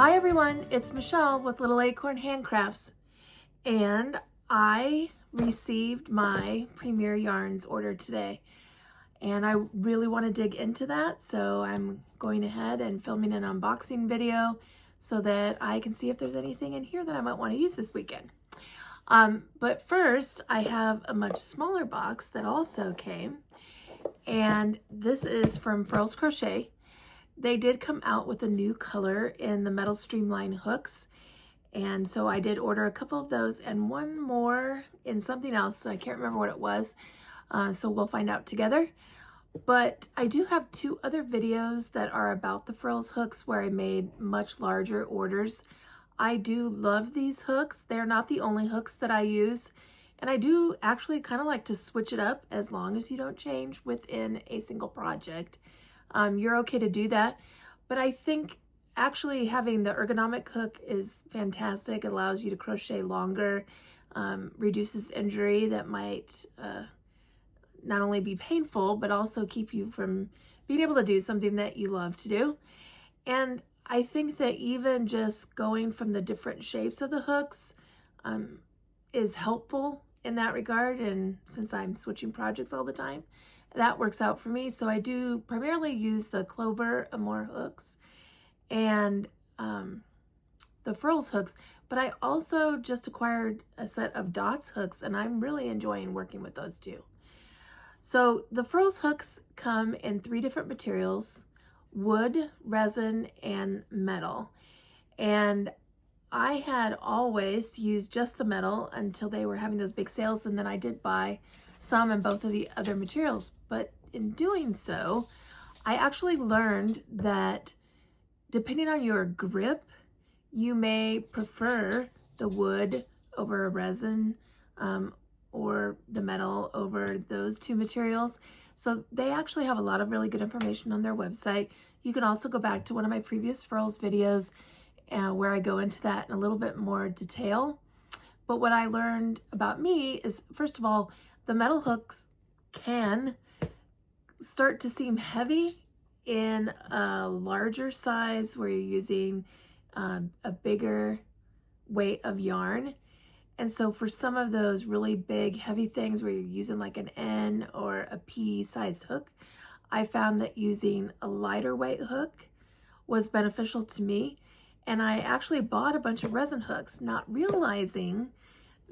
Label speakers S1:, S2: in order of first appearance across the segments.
S1: Hi everyone, it's Michelle with Little Acorn Handcrafts, and I received my Premier yarns order today, and I really want to dig into that, so I'm going ahead and filming an unboxing video so that I can see if there's anything in here that I might want to use this weekend. But first, I have a much smaller box that also came, and this is from Furls Crochet. They did come out with a new color in the metal streamline hooks, and so I did order a couple of those and one more in something else. I can't remember what it was, so we'll find out together. But I do have two other videos that are about the Furls hooks where I made much larger orders. I do love these hooks. They're not the only hooks that I use, and I do actually kind of like to switch it up as long as you don't change within a single project. You're okay to do that, but I think actually having the ergonomic hook is fantastic. It allows you to crochet longer, reduces injury that might not only be painful, but also keep you from being able to do something that you love to do. And I think that even just going from the different shapes of the hooks is helpful in that regard. And since I'm switching projects all the time, that works out for me. So I do primarily use the Clover Amore hooks and the Furls hooks, but I also just acquired a set of Dots hooks, and I'm really enjoying working with those too. So the Furls hooks come in 3 different materials: wood, resin, and metal. And I had always used just the metal until they were having those big sales, and then I did buy some in both of the other materials. But in doing so, I actually learned that depending on your grip, you may prefer the wood over a resin or the metal over those 2 materials. So they actually have a lot of really good information on their website. You can also go back to one of my previous Furls videos where I go into that in a little bit more detail. But what I learned about me is, first of all, the metal hooks can start to seem heavy in a larger size where you're using a bigger weight of yarn. And so for some of those really big, heavy things where you're using like an N or a P sized hook, I found that using a lighter weight hook was beneficial to me. And I actually bought a bunch of resin hooks, not realizing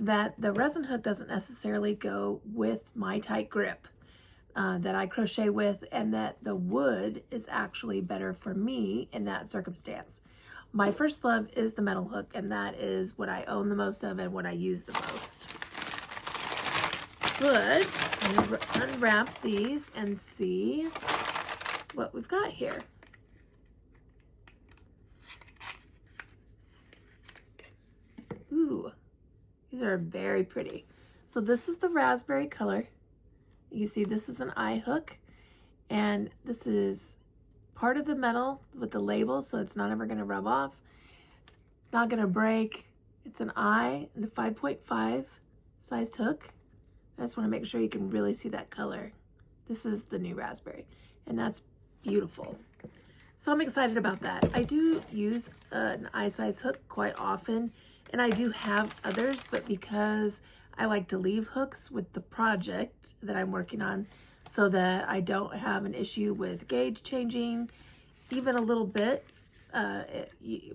S1: that the resin hook doesn't necessarily go with my tight grip that I crochet with, and that the wood is actually better for me in that circumstance. My first love is the metal hook, and that is what I own the most of and what I use the most. But I'm going to unwrap these and see what we've got here. Ooh. These are very pretty. So this is the raspberry color. You see this is an eye hook, and this is part of the metal with the label, so it's not ever going to rub off. It's not going to break. It's an eye and a 5.5 sized hook. I just want to make sure you can really see that color. This is the new raspberry, and that's beautiful. So I'm excited about that. I do use an eye size hook quite often, and I do have others, but because I like to leave hooks with the project that I'm working on so that I don't have an issue with gauge changing even a little bit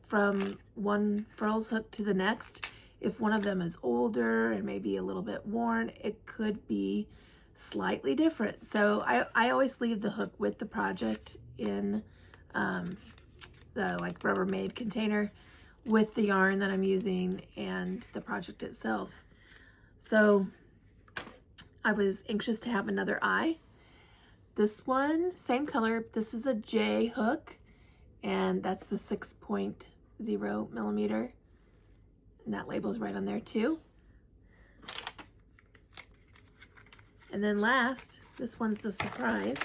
S1: from one Furls hook to the next. If one of them is older and maybe a little bit worn, it could be slightly different. So I always leave the hook with the project in the like Rubbermaid container with the yarn that I'm using and the project itself. So I was anxious to have another eye. This one, same color. This is a J hook, and that's the 6.0 millimeter. And that label's right on there too. And then last, this one's the surprise.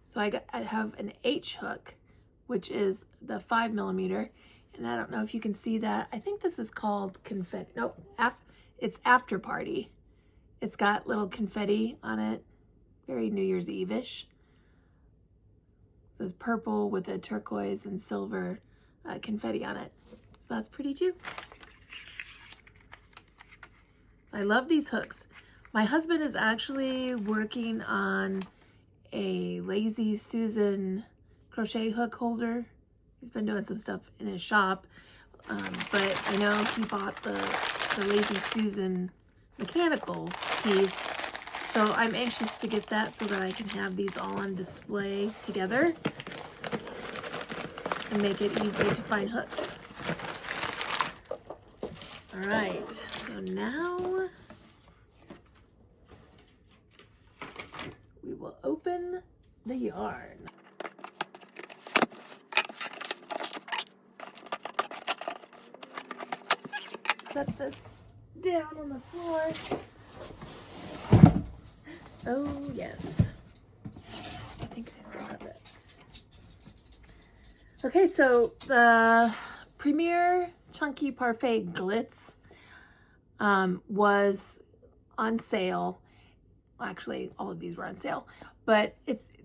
S1: So I have an H hook, which is the 5 millimeter, and I don't know if you can see that. I think this is called confetti. Nope, It's After Party. It's got little confetti on it, very New Year's Eve-ish. It says purple with a turquoise and silver confetti on it. So that's pretty too. I love these hooks. My husband is actually working on a Lazy Susan crochet hook holder. He's been doing some stuff in his shop, but I know he bought the Lazy Susan mechanical piece, so I'm anxious to get that so that I can have these all on display together and make it easy to find hooks. All right, so now we will open the yarn. Set this down on the floor. Oh yes, I think I still have it. Okay, so the Premier Chunky Parfait Glitz was on sale. Actually, all of these were on sale, but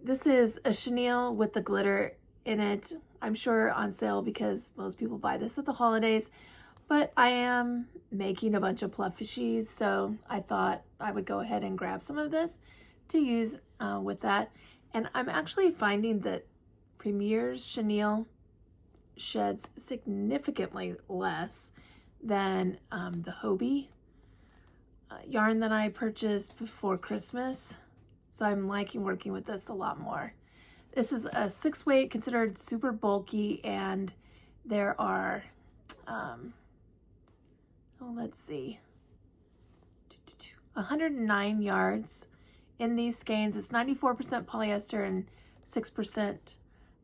S1: this is a chenille with the glitter in it. I'm sure on sale because most people buy this at the holidays, but I am making a bunch of plushies, so I thought I would go ahead and grab some of this to use with that. And I'm actually finding that Premier's chenille sheds significantly less than the Hobie yarn that I purchased before Christmas. So I'm liking working with this a lot more. This is a 6-weight, considered super bulky, and there are, let's see, 109 yards in these skeins. It's 94% polyester and 6%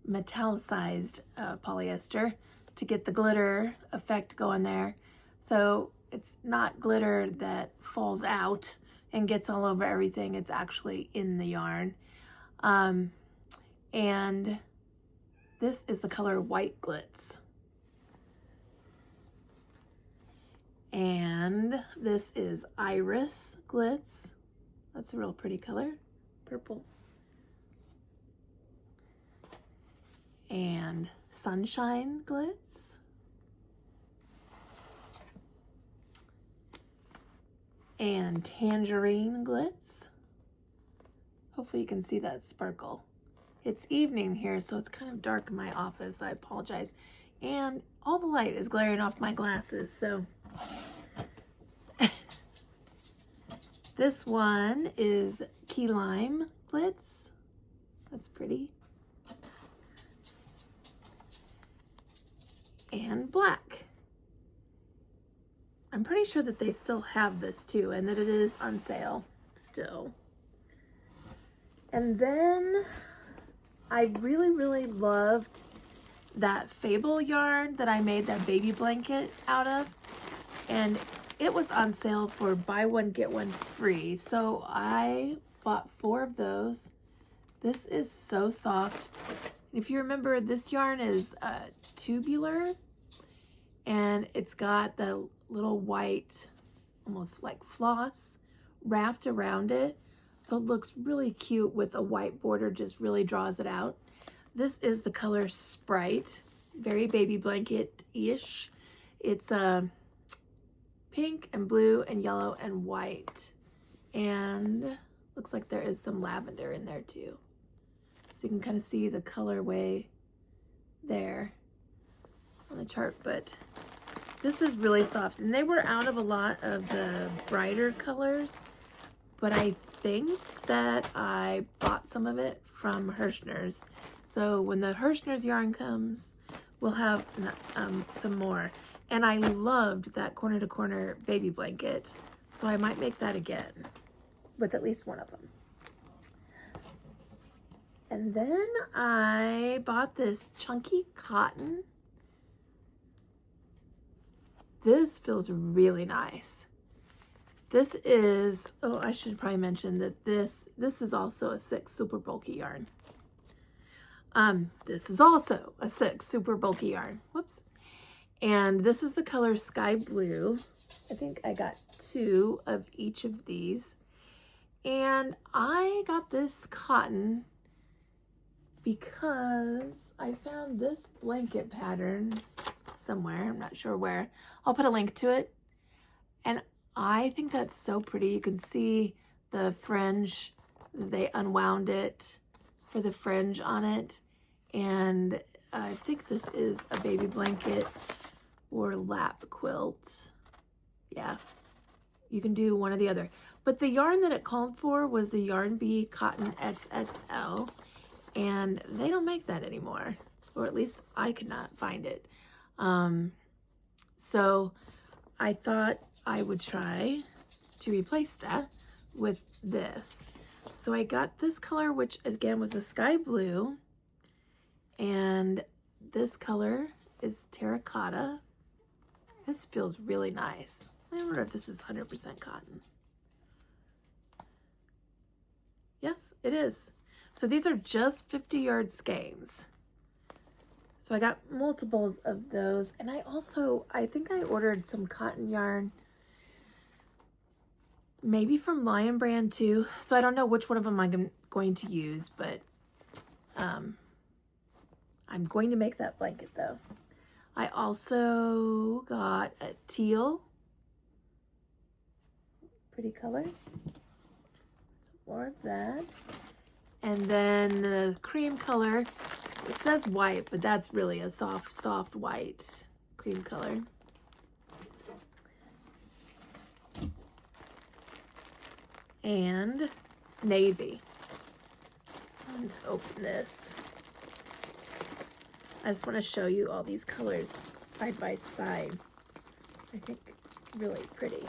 S1: metallicized polyester to get the glitter effect going there. So it's not glitter that falls out and gets all over everything. It's actually in the yarn. And this is the color White Glitz. And this is Iris Glitz. That's a real pretty color, purple. And Sunshine Glitz. And Tangerine Glitz. Hopefully you can see that sparkle. It's evening here, so it's kind of dark in my office. I apologize. And all the light is glaring off my glasses, so. This one is Key Lime Glitz. That's pretty. And black. I'm pretty sure that they still have this too, and that it is on sale still. And then I really loved that Fable yarn that I made that baby blanket out of, and it was on sale for buy one get one free. So I bought 4 of those. This is so soft. If you remember, this yarn is tubular, and it's got the little white, almost like floss, wrapped around it. So it looks really cute with a white border, just really draws it out. This is the color Sprite, very baby blanket-ish. It's pink and blue and yellow and white. And looks like there is some lavender in there too. So you can kind of see the colorway there on the chart, but this is really soft. And they were out of a lot of the brighter colors, but I think that I bought some of it from Hirschner's. So when the Hirschner's yarn comes, we'll have some more. And I loved that corner to corner baby blanket, so I might make that again with at least one of them. And then I bought this chunky cotton. This feels really nice. This is, oh, I should probably mention that this is also a 6 super bulky yarn. This is also a 6 super bulky yarn. Whoops. And this is the color Sky Blue. I think I got 2 of each of these. And I got this cotton because I found this blanket pattern somewhere. I'm not sure where. I'll put a link to it. And I think that's so pretty. You can see the fringe. They unwound it for the fringe on it. And I think this is a baby blanket or lap quilt. Yeah, you can do one or the other. But the yarn that it called for was the Yarn Bee Cotton XXL, and they don't make that anymore, or at least I could not find it. So I thought I would try to replace that with this. So I got this color, which again was a sky blue, and this color is terracotta. This feels really nice. I wonder if this is 100% cotton. Yes, it is. So these are just 50-yard skeins. So I got multiples of those. And I think I ordered some cotton yarn, maybe from Lion Brand too. So I don't know which one of them I'm going to use, but I'm going to make that blanket though. I also got a teal, pretty color. More of that. And then the cream color, it says white, but that's really a soft white cream color. And navy. Let's open this. I just want to show you all these colors side by side. I think really pretty.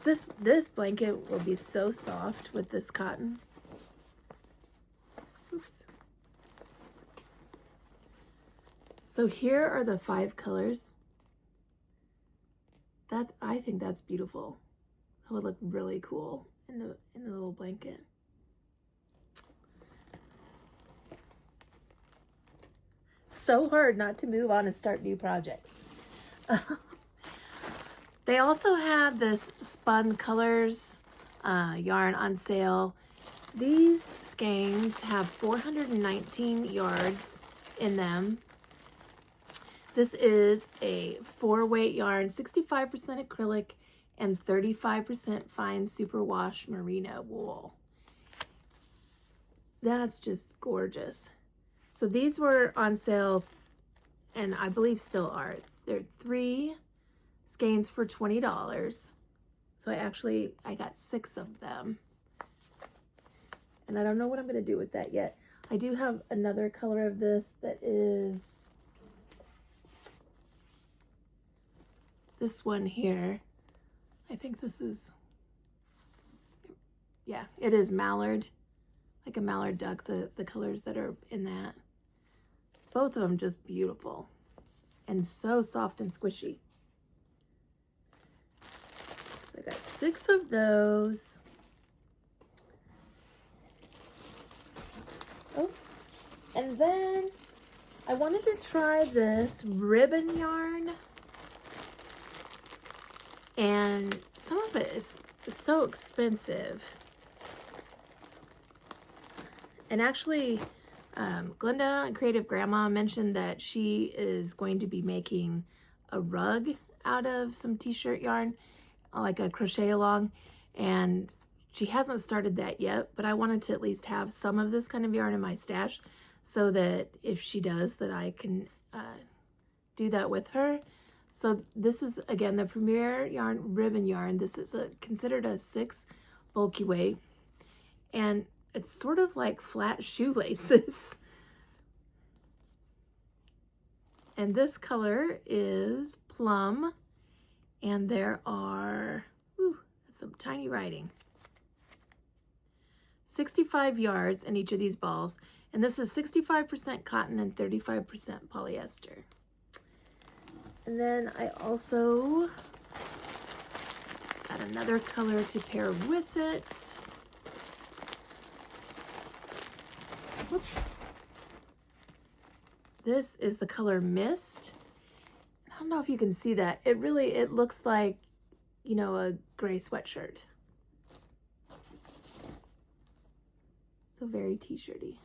S1: This blanket will be so soft with this cotton. Oops. So here are the 5 colors. I think that's beautiful. That would look really cool in the little blanket. So hard not to move on and start new projects. They also have this Spun Colors yarn on sale. These skeins have 419 yards in them. This is a 4-weight yarn, 65% acrylic and 35% fine superwash merino wool. That's just gorgeous. So these were on sale, and I believe still are. They're 3 skeins for $20. So I got 6 of them. And I don't know what I'm going to do with that yet. I do have another color of this that is this one here. I think this is, yeah, it is mallard, like a mallard duck, the colors that are in that. Both of them just beautiful and so soft and squishy. So I got 6 of those. Oh, and then I wanted to try this ribbon yarn. And some of it is so expensive. And actually, Glenda, Creative Grandma, mentioned that she is going to be making a rug out of some t-shirt yarn, like a crochet along. And she hasn't started that yet, but I wanted to at least have some of this kind of yarn in my stash so that if she does, that I can do that with her. So this is, again, the Premier yarn ribbon yarn. This is considered a 6 bulky weight, and it's sort of like flat shoelaces. And this color is plum, and there are, some tiny writing. 65 yards in each of these balls, and this is 65% cotton and 35% polyester. And then I also got another color to pair with it. Whoops. This is the color Mist. I don't know if you can see that. It looks like you know, a gray sweatshirt. So very t-shirty.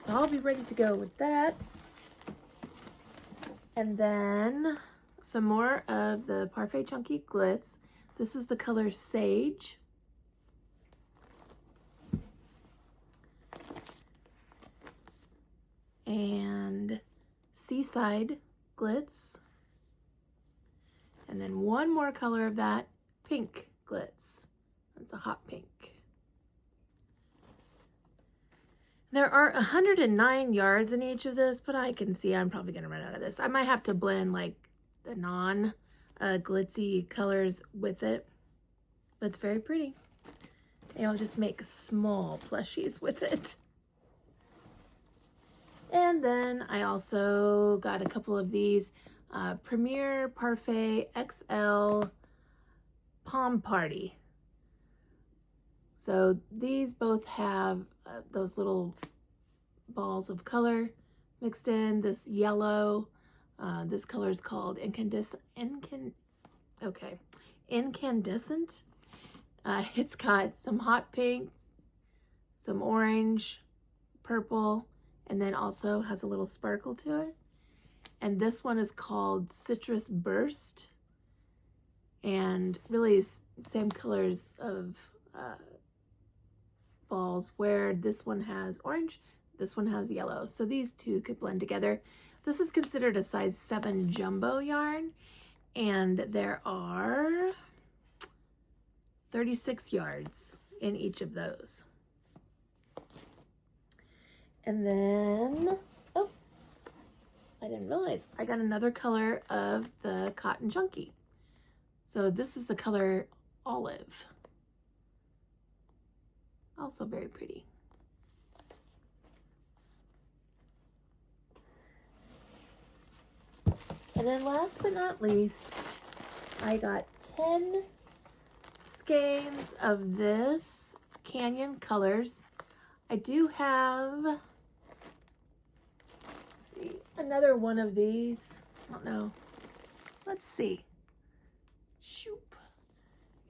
S1: So I'll be ready to go with that. And then some more of the Parfait Chunky Glitz. This is the color Sage. And Seaside Glitz. And then one more color of that, Pink Glitz. That's a hot pink. There are 109 yards in each of this, but I can see I'm probably going to run out of this. I might have to blend like the non-glitzy colors with it, but it's very pretty. And I'll just make small plushies with it. And then I also got a couple of these Premier Parfait XL Palm Party. So these both have those little balls of color mixed in. This yellow, this color is called incandescent. It's got some hot pinks, some orange, purple, and then also has a little sparkle to it. And this one is called Citrus Burst. And really same colors of balls, where this one has orange, this one has yellow. So these two could blend together. This is considered a size 7 jumbo yarn, and there are 36 yards in each of those. And then, oh, I didn't realize I got another color of the Cotton Chunky. So this is the color Olive. Also very pretty. And then last but not least, I got 10 skeins of this Canyon Colors. I do have, let's see, another one of these. I don't know. Let's see. Shoop.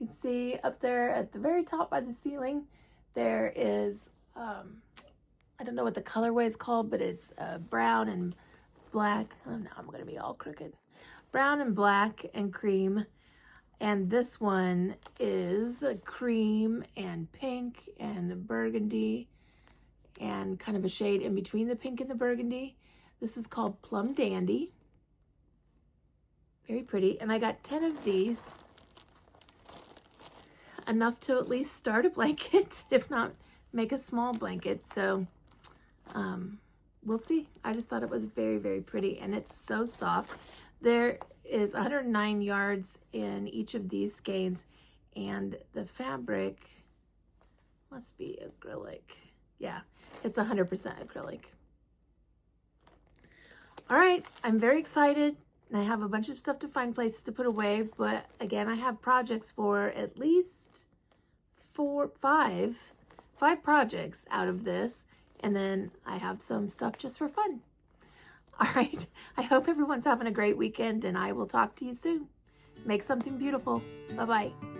S1: You can see up there at the very top by the ceiling, there is, I don't know what the colorway is called, but it's brown and black. Oh, now I'm going to be all crooked. Brown and black and cream. And this one is cream and pink and burgundy and kind of a shade in between the pink and the burgundy. This is called Plum Dandy. Very pretty. And I got 10 of these. Enough to at least start a blanket, if not make a small blanket. So we'll see. I just thought it was very, very pretty, and it's so soft. There is 109 yards in each of these skeins, and the fabric must be acrylic. Yeah, it's 100% acrylic. All right, I'm very excited. I have a bunch of stuff to find places to put away, but again, I have projects for at least five projects out of this, and then I have some stuff just for fun. All right, I hope everyone's having a great weekend, and I will talk to you soon. Make something beautiful. Bye-bye.